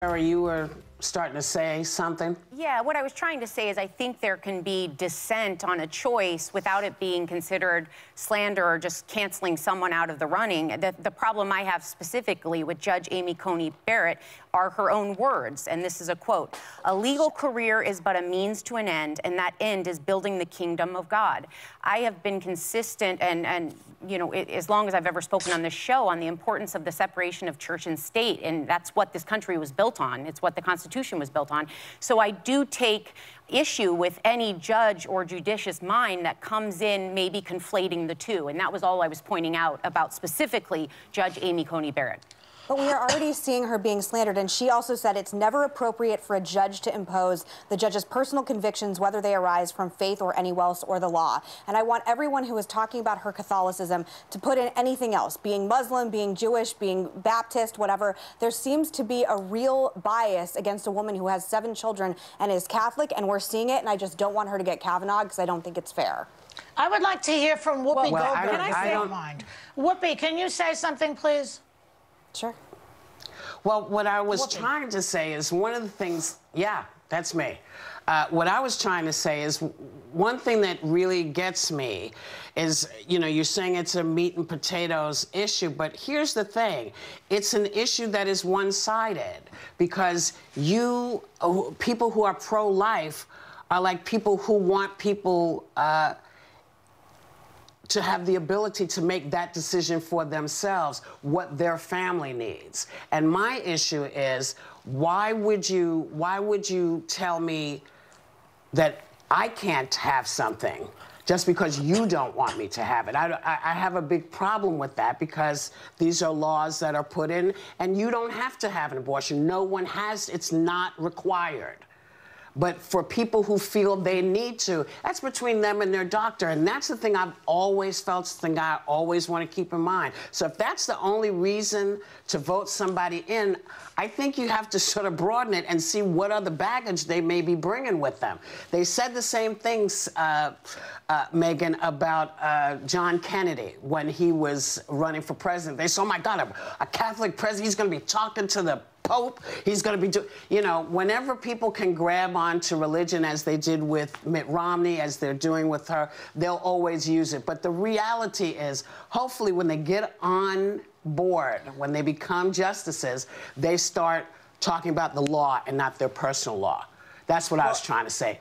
Sarah, you were starting to say something? Yeah, what I was trying to say is I think there can be dissent on a choice without it being considered slander or just canceling someone out of the running. The problem I have specifically with Judge Amy Coney Barrett are her own words, and this is a quote: "A legal career is but a means to an end, and that end is building the kingdom of God." I have been consistent and you know, as long as I've ever spoken on this show, on the importance of the separation of church and state, and that's what this country was built on. It's what the Constitution was built on. So I do take issue with any judge or judicious mind that comes in maybe conflating the two, and that was all I was pointing out about specifically Judge Amy Coney Barrett. But we are already seeing her being slandered, and she also said it's never appropriate for a judge to impose the judge's personal convictions, whether they arise from faith or any else or the law. And I want everyone who is talking about her Catholicism to put in anything else, being Muslim, being Jewish, being Baptist, whatever. There seems to be a real bias against a woman who has 7 children and is Catholic, and we're seeing it, and I just don't want her to get Kavanaugh because I don't think it's fair. I would like to hear from Whoopi Goldberg. Can I don't mind. Whoopi, can you say something, please? Sure. Well, what I was trying to say is one of the things, yeah, that's me. What I was trying to say is one thing that really gets me is, you know, you're saying it's a meat and potatoes issue, but here's the thing. It's an issue that is one-sided because people who are pro-life are like people who want people to have the ability to make that decision for themselves, what their family needs. And my issue is, why would you tell me that I can't have something just because you don't want me to have it? I have a big problem with that because these are laws that are put in, and you don't have to have an abortion. No one has, it's not required. But for people who feel they need to, that's between them and their doctor. And that's the thing I've always felt, the thing I always want to keep in mind. So if that's the only reason to vote somebody in, I think you have to sort of broaden it and see what other baggage they may be bringing with them. They said the same things, Megan, about John Kennedy when he was running for president. They said, oh, my God, a Catholic president, he's going to be talking to the Pope, he's going to be you know, whenever people can grab onto religion as they did with Mitt Romney, as they're doing with her, they'll always use it. But the reality is, hopefully when they get on board, when they become justices, they start talking about the law and not their personal law. That's what I was trying to say.